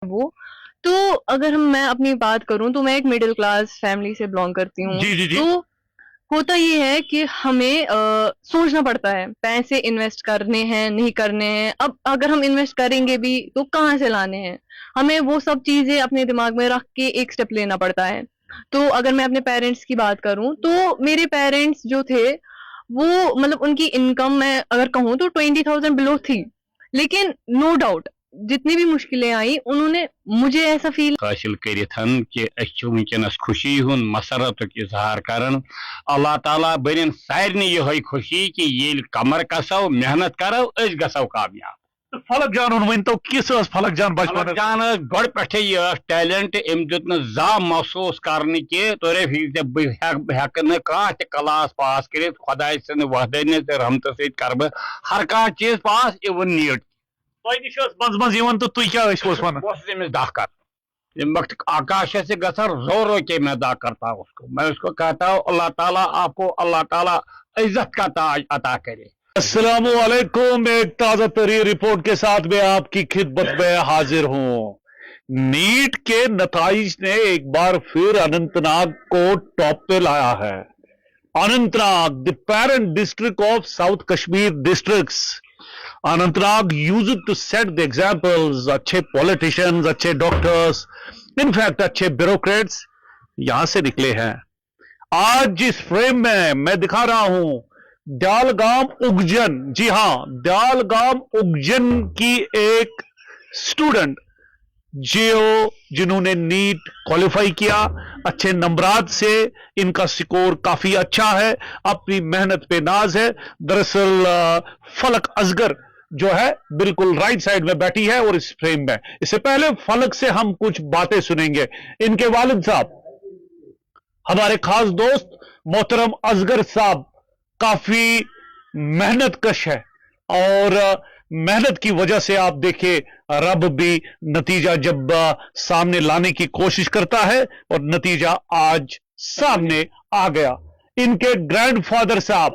وہ تو اگر میں اپنی بات کروں تو میں ایک مڈل کلاس فیملی سے بلانگ کرتی ہوں. جی جی جی. تو ہوتا یہ ہے کہ ہمیں سوچنا پڑتا ہے پیسے انویسٹ کرنے ہیں نہیں کرنے ہیں. اب اگر ہم انویسٹ کریں گے بھی تو کہاں سے لانے ہیں, ہمیں وہ سب چیزیں اپنے دماغ میں رکھ کے ایک سٹیپ لینا پڑتا ہے. تو اگر میں اپنے پیرنٹس کی بات کروں تو میرے پیرنٹس جو تھے وہ مطلب ان کی انکم میں اگر کہوں تو 20,000 بلو تھی, لیکن نو ڈاؤٹ جتنی بھی مشکلیں آئیں انہوں نے مجھے ایسا فیل حاصل کرتن کہ ونکس خوشی ہند مسرت اظہار کرن. اللہ تعالیٰ بنن سارے یہ خوشی کہ یہ کمر کسو محنت کرو اس گسو کامیاب. فلک جان ون تو کس فلک جان بچپن جان گۄڈٕ پٮ۪ٹھے یہ ٹیلنٹ ام دیت زا محسوس کرنے کہ ترے بہ ہیکہ نہ کانٛہہ تہِ کلاس پاس کرت خدائے سٕنٛدِ وحدانیت رحمتہ سۭتۍ کر بہ ہر کانٛہہ چیز پاس ایون نیٹ. تہ نش من تو تھی کیا ونان بہت تٔمِس ڈاکر یم وقت آکاش سے گسر رو رو کے میں ادا کرتا ہوں اس کو. میں اس کو کہتا ہوں اللہ تعالیٰ آپ کو اللہ تعالیٰ عزت کا تاج عطا کرے. السلام علیکم. ایک تازہ ترین رپورٹ کے ساتھ میں آپ کی خدمت میں حاضر ہوں. نیٹ کے نتائج نے ایک بار پھر اننت ناگ کو ٹاپ پہ لایا ہے. Anantnag the parent district of south Kashmir districts. Anantnag used to set the examples. اچھے پولیٹیشنز, اچھے ڈاکٹرز, انفیکٹ اچھے بیوروکریٹس یہاں سے نکلے ہیں. آج جس فریم میں دکھا رہا ہوں دیالگام اگجن, جی ہاں دیالگام اگجن کی ایک سٹوڈنٹ جنہوں نے نیٹ کوالیفائی کیا اچھے نمبرات سے. ان کا سکور کافی اچھا ہے, اپنی محنت پہ ناز ہے. دراصل فلک اصغر جو ہے بالکل رائٹ سائڈ میں بیٹھی ہے اور اس فریم میں. اس سے پہلے فلک سے ہم کچھ باتیں سنیں گے. ان کے والد صاحب ہمارے خاص دوست محترم اصغر صاحب کافی محنت کش ہے, اور محنت کی وجہ سے آپ دیکھیں رب بھی نتیجہ جب سامنے لانے کی کوشش کرتا ہے, اور نتیجہ آج سامنے آ گیا. ان کے گرینڈ فادر صاحب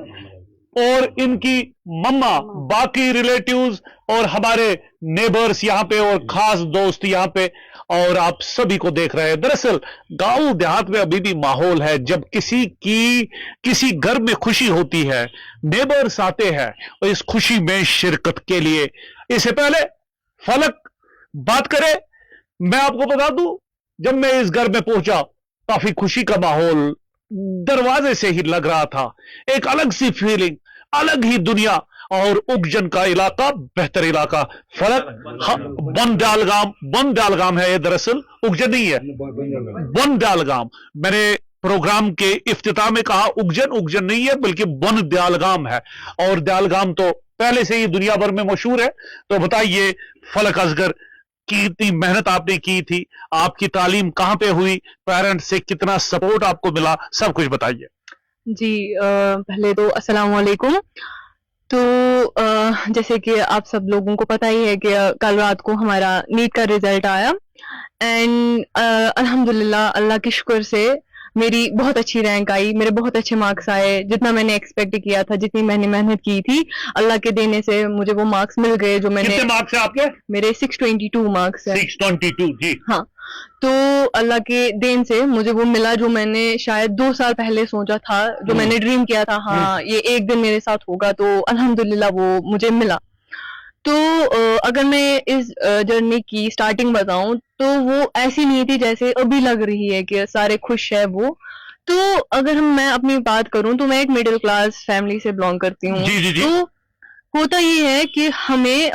اور ان کی مما, باقی ریلیٹیوز اور ہمارے نیبرز یہاں پہ اور خاص دوست یہاں پہ, اور آپ سبھی کو دیکھ رہے ہیں. دراصل گاؤں دیہات میں ابھی بھی ماحول ہے جب کسی گھر میں خوشی ہوتی ہے نیبرز آتے ہیں اور اس خوشی میں شرکت کے لیے. اس سے پہلے فلک بات کرے, میں آپ کو بتا دوں جب میں اس گھر میں پہنچا کافی خوشی کا ماحول دروازے سے ہی لگ رہا تھا. ایک الگ سی فیلنگ, الگ ہی دنیا, اور اگجن کا علاقہ بہتر علاقہ. فلک بن ڈالگام ہے یہ, دراصل اگجن نہیں ہے, بن ڈالگام. میں نے پروگرام کے افتتاح میں کہا اگجن نہیں ہے بلکہ بن دیالگام ہے, اور دیالگام تو پہلے سے ہی دنیا بھر میں مشہور ہے. تو بتائیے فلک اصغر کتنی محنت آپ نے کی تھی, آپ کی تعلیم کہاں پہ ہوئی, پیرنٹ سے کتنا سپورٹ آپ کو ملا, سب کچھ بتائیے. جی پہلے تو السلام علیکم. تو جیسے کہ آپ سب لوگوں کو پتہ ہی ہے کہ کل رات کو ہمارا نیٹ کا رزلٹ آیا, اینڈ الحمدللہ اللہ کے شکر سے میری بہت اچھی رینک آئی, میرے بہت اچھے مارکس آئے. جتنا میں نے ایکسپیکٹ کیا تھا, جتنی میں نے محنت کی تھی, اللہ کے دینے سے مجھے وہ مارکس مل گئے جو میں نے. کتنے مارکس ہیں آپ کے؟ میرے 622 مارکس ہیں. 622 جی ہاں. تو اللہ کے دین سے مجھے وہ ملا جو میں نے شاید 2 سال پہلے سوچا تھا, جو میں نے ڈریم کیا تھا ہاں یہ ایک دن میرے ساتھ ہوگا, تو الحمدللہ وہ مجھے ملا. تو اگر میں اس جرنی کی سٹارٹنگ بتاؤں تو وہ ایسی نہیں تھی جیسے ابھی لگ رہی ہے کہ سارے خوش ہے وہ. تو اگر میں اپنی بات کروں تو میں ایک مڈل کلاس فیملی سے بلانگ کرتی ہوں. جی جی جی. تو ہوتا یہ ہے کہ ہمیں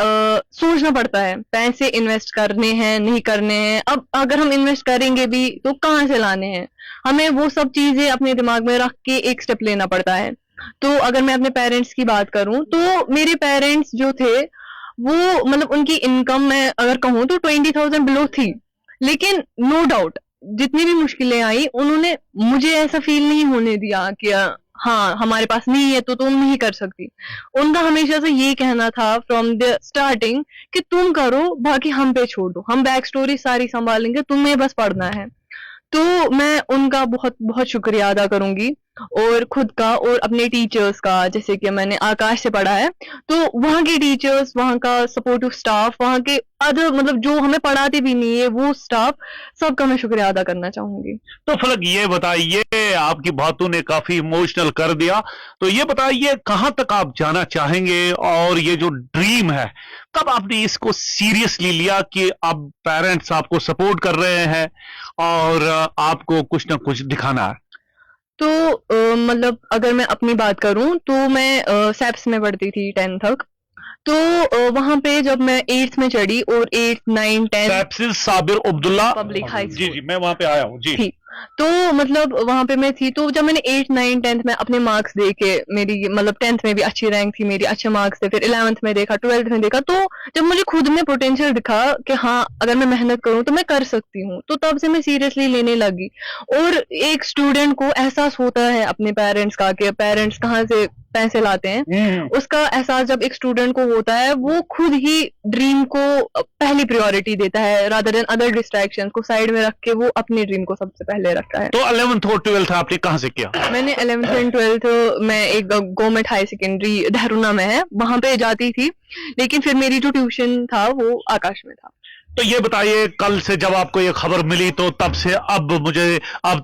سوچنا پڑتا ہے پیسے انویسٹ کرنے ہیں نہیں کرنے ہیں. اب اگر ہم انویسٹ کریں گے بھی تو کہاں سے لانے ہیں, ہمیں وہ سب چیزیں اپنے دماغ میں رکھ کے ایک سٹیپ لینا پڑتا ہے. تو اگر میں اپنے پیرنٹس کی بات کروں تو میرے پیرنٹس جو تھے وہ مطلب ان کی انکم میں اگر کہوں تو 20,000 بلو تھی, لیکن نو ڈاؤٹ جتنی بھی مشکلیں آئیں انہوں نے مجھے ایسا فیل نہیں ہونے دیا کہ ہاں ہمارے پاس نہیں ہے تو تم نہیں کر سکتی. ان کا ہمیشہ سے یہ کہنا تھا فرام دا اسٹارٹنگ کہ تم کرو باقی ہم پہ چھوڑ دو, ہم بیک سٹوری ساری سنبھالیں گے, تمہیں بس پڑھنا ہے. تو میں ان کا بہت بہت شکریہ ادا کروں گی اور خود کا اور اپنے ٹیچرز کا. جیسے کہ میں نے آکاش سے پڑھا ہے تو وہاں کے ٹیچرز, وہاں کا سپورٹو اسٹاف, وہاں کے ادر مطلب جو ہمیں پڑھاتے بھی نہیں ہے وہ اسٹاف, سب کا میں شکریہ ادا کرنا چاہوں گی. تو فلک یہ بتائیے, آپ کی باتوں نے کافی ایموشنل کر دیا, تو یہ بتائیے کہاں تک آپ جانا چاہیں گے, اور یہ جو ڈریم ہے کب آپ نے اس کو سیریسلی لیا کہ اب پیرنٹس آپ کو سپورٹ کر رہے ہیں اور آپ کو کچھ نہ کچھ دکھانا ہے؟ تو مطلب اگر میں اپنی بات کروں تو میں سیپس میں پڑھتی تھی 10 تک. تو وہاں پہ جب میں 8th میں چڑھی اور 8th 9 10 سیپسز صابر عبداللہ پبلک ہائی جی اسکول جی میں وہاں پہ آیا ہوں جی. تھی, تو مطلب وہاں پہ میں تھی. تو جب میں نے 8 9 10th میں اپنے مارکس دیکھے, میری مطلب 10th میں بھی اچھی رینک تھی میری, اچھے مارکس تھے, پھر 11th میں دیکھا, 12th میں دیکھا, تو جب مجھے خود میں پوٹینشیل دکھا کہ ہاں اگر میں محنت کروں تو میں کر سکتی ہوں, تو تب سے میں سیریسلی لینے لگی. اور ایک اسٹوڈنٹ کو احساس ہوتا ہے اپنے پیرنٹس کا کہ پیرنٹس کہاں سے پیسے لاتے ہیں, اس کا احساس جب ایک اسٹوڈنٹ کو ہوتا ہے وہ خود ہی ڈریم کو پہلی پریورٹی دیتا ہے رادر دین ادر ڈسٹریکشن کو سائڈ میں رکھ کے وہ اپنی ڈریم کو سب سے پہلے رکھتا ہے. تو 11th اور 12th آپ نے کہاں سے کیا؟ میں نے 11th اینڈ 12th میں ایک گورنمنٹ ہائی سیکنڈری دہرونا میں ہے وہاں پہ جاتی تھی, لیکن پھر میری جو ٹیوشن تھا وہ آکاش میں تھا. تو یہ بتائیے کل سے جب آپ کو یہ خبر ملی تو تب سے اب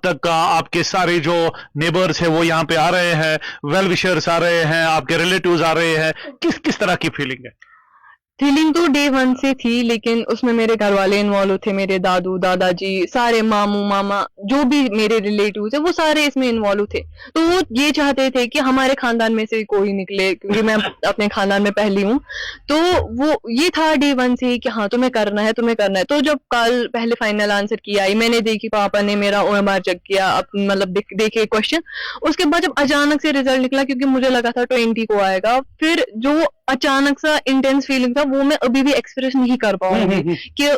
تک آپ کے سارے جو نیبرز ہیں وہ یہاں پہ آ رہے ہیں, ویل وشرز آ رہے ہیں, آپ کے ریلیٹیوز آ رہے ہیں, کس طرح کی فیلنگ ہے؟ فیلنگ تو ڈے 1 سے تھی, لیکن اس میں میرے گھر والے انوالو تھے, میرے دادو دادا جی سارے, ماموں ماما جو بھی میرے ریلیٹیوز ہیں وہ سارے اس میں انوالو تھے. تو وہ یہ چاہتے تھے کہ ہمارے خاندان میں سے کوئی نکلے, کیونکہ میں اپنے خاندان میں پہلی ہوں. تو وہ یہ تھا ڈے 1 سے کہ ہاں تمہیں کرنا ہے تمہیں کرنا ہے. تو جب کل پہلے فائنل آنسر کی آئی, میں نے دیکھی, پاپا نے میرا OMR چیک کیا, مطلب دیکھے کوشچن. اس کے بعد جب اچانک سے رزلٹ نکلا, کیونکہ مجھے لگا تھا 20 کو آئے گا, پھر جو اچانک سا انٹینس فیلنگ تھا وہ میں ابھی بھی ایکسپریس نہیں کر پاؤں گی کہ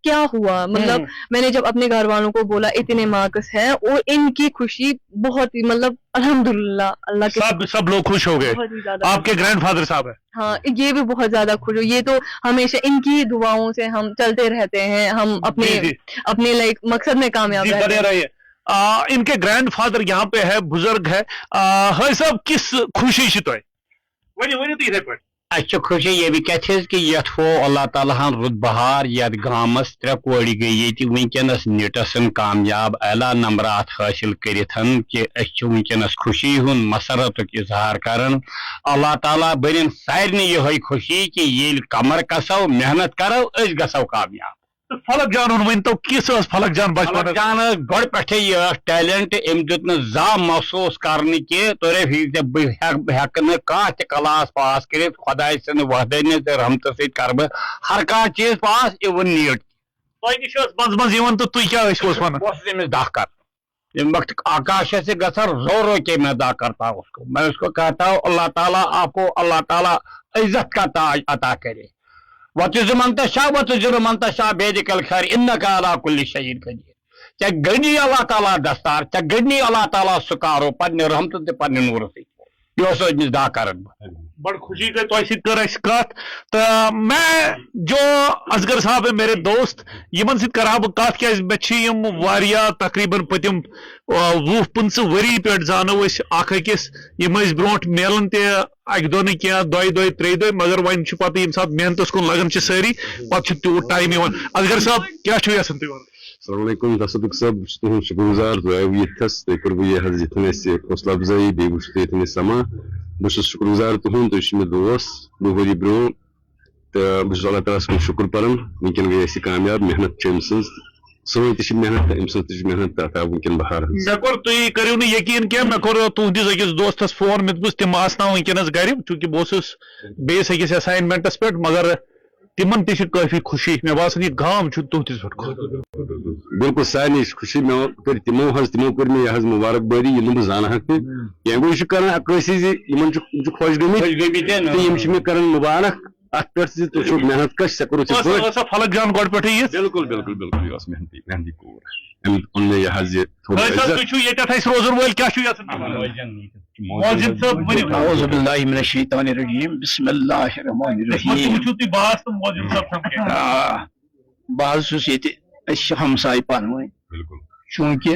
کیا ہوا. مطلب میں نے جب اپنے گھر والوں کو بولا اتنے مارکس ہیں, اور ان کی خوشی بہت ہی مطلب الحمدللہ اللہ کے سب لوگ خوش ہو گئے. بہت ہی زیادہ. آپ کے گرینڈ فادر صاحب ہیں, ہاں یہ بھی بہت زیادہ خوش ہو. یہ تو ہمیشہ ان کی دعاؤں سے ہم چلتے رہتے ہیں, ہم اپنے لائک مقصد میں کامیاب بنے رہیے. ان کے گرینڈ فادر یہاں پہ ہے, بزرگ ہے. ہائی صاحب کس خوشی سے تو ہے اچھا خوشی یہ بھی کہتے کہ یت ہو اللہ تعالیٰ ہن رت بہار یت گامس 3 کوڑی گئی یہ ونکس نیٹسن کامیاب اعلیٰ نمبرات حاصل کرتن کہ ونکس خوشی ہند مسرت اظہار کرن. اللہ تعالیٰ بنن سارے یہ خوشی کہ یہ کمر کسو محنت کرو اس گسو کامیاب. فلک جان ون تو کس فلک جان بچپن جان گۄڈٕ پٮ۪ٹھے یہ ٹیلنٹ أمۍ دیُت نہٕ زانٛہہ محسوٗس کرنہٕ کہِ تُہۍ ژےٚ بہٕ ہٮ۪کہٕ نہٕ کانٛہہ تہِ کلاس پاس کٔرِتھ خۄداے سٕنٛدِ وحدٲنی تہٕ رحمتہٕ سۭتۍ کرٕ بہٕ ہر کانٛہہ چیٖز پاس اِوٕن نیٖٹ. تۄہہِ نِش ٲس منٛز یِوان تہٕ تُہۍ کیٛاہ ٲسوُس وَنان؟ بہٕ اوسُس أمِس دَکر ییٚمہِ وقت آکاش سے گژھان رو رو کے میں ادا کرتا ہوں اس کو, میں اس کو کہتا ہوں اللہ تعالیٰ آپ کو اللہ تعالیٰ عزت کا تاج عطا کرے. وَتُزِ منتشا وَتُزِرُ منتشا بیدِکَ الخیر اِنَّکَ عَلیٰ کُلِّ شَیْءٍ قدیر. ژےٚ گٔنی اللہ تعالیٰ دستار, ژےٚ گٔنی اللہ تعالیٰ سُہ کارو پننہِ رحمتہٕ تہٕ پننہِ نوٗرٕ سۭتۍ. یہ اوس أمِس دعا کران بہٕ. بڑ خوشی گئی تۄہہِ سۭتۍ کٔر اَسہِ کتھ تہٕ میں جو اصغر صاحب ہے میرے دوست یمن سۭتۍ کرٕ ہا بہٕ کتھ کیازِ مےٚ چھِ یِم واریاہ تقریباً پٔتِم 20-25 ؤری پٮ۪ٹھ زانو أسۍ اکھ أکِس. یِم ٲسۍ برونٛٹھ میلان تہِ اکہِ دۄہ نہٕ کینٛہہ, 2 دۄہ 3 دۄہ, مگر وۄنۍ چھُ پتہٕ ییٚمہِ ساتہٕ محنتس کُن لگان چھِ سٲری پتہٕ چھُ تیوٗت ٹایم یِوان. اصغر صاحب کیٛاہ چھُو یژھان تُہۍ وَنُن؟ السلام علیکم تصدق صاحب بہٕ چھُس تُہُنٛد شُکر گُزار تُہۍ آیوٕ ییٚتھَس تُہۍ کوٚروٕ یہِ حظ ییٚتھٮ۪ن اَسہِ حوصلہٕ افضٲیی بیٚیہِ وٕچھو تُہۍ ییٚتھٮ۪ن اَسہِ سما. بہٕ چھُس شُکر گُزار تُہُنٛد, تُہۍ چھِو مےٚ دوس 2 ؤری برونٛہہ تہٕ بہٕ چھُس اللہ تعالیٰ سُنٛد شُکر پران. وٕنکٮ۪ن گٔے اَسہِ کامیاب, محنت چھِ أمۍ سٕنٛز, سٲنۍ تہِ چھِ محنت تہٕ أمۍ سٕنٛز تہِ چھِ محنت تہٕ عطا وٕنکٮ۪ن بہار حظ. مےٚ کوٚر تُہۍ کٔرِو نہٕ یقیٖن کینٛہہ, مےٚ کوٚر تُہنٛدِس أکِس دوستس فون, مےٚ دوٚپُس تِم آسناو وٕنکٮ۪نس گرِ چوٗنٛکہِ بہٕ اوسُس بیٚیِس أکِس ایساینمنٹس پٮ۪ٹھ, مگر تِمن تہِ چھِ کٲفی خوشی. مےٚ باسان یہِ گام چھُ تُہنٛدِس پٮ۪ٹھ. بالکل سارنٕے چھِ خوشی. مےٚ کٔر تِمو کوٚر مےٚ یہِ حظ مُبارک بٲدی یِم نہٕ بہٕ زانہکھ تہِ. کینٛہہ گوٚو یہِ چھُ کران عکٲسی زِ یِمن چھِ خۄش گٔمٕتۍ تہٕ یِم چھِ مےٚ کران مُبارک اتھ پٮ۪ٹھ زِ تُہۍ چھِو محنت کش ژےٚ کوٚرُتھ یِتھ پٲٹھۍ. فلک جان گۄڈٕ پٮ۪ٹھٕے یِژھ. بالکل بالکل بالکل یہِ ٲس محنتی کوٗر. أمۍ اوٚن مےٚ یہِ حظ یہِ تُہۍ چھِو ییٚتٮ۪تھ اَسہِ روزن وٲلۍ, کیٛاہ چھُ یژھان مولزِم صٲب ؤنِو؟ اعوذ باللہ من الشیطان الرجیم بسم اللہ الرحمن الرحیم. وٕچھِو تُہۍ بہٕ تہٕ مولزِم صٲب سمکھے. بہٕ حظ چھُس ییٚتہِ أسۍ چھِ ہمساے پانہٕ ؤنۍ, بالکل چوٗنٛکہِ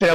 3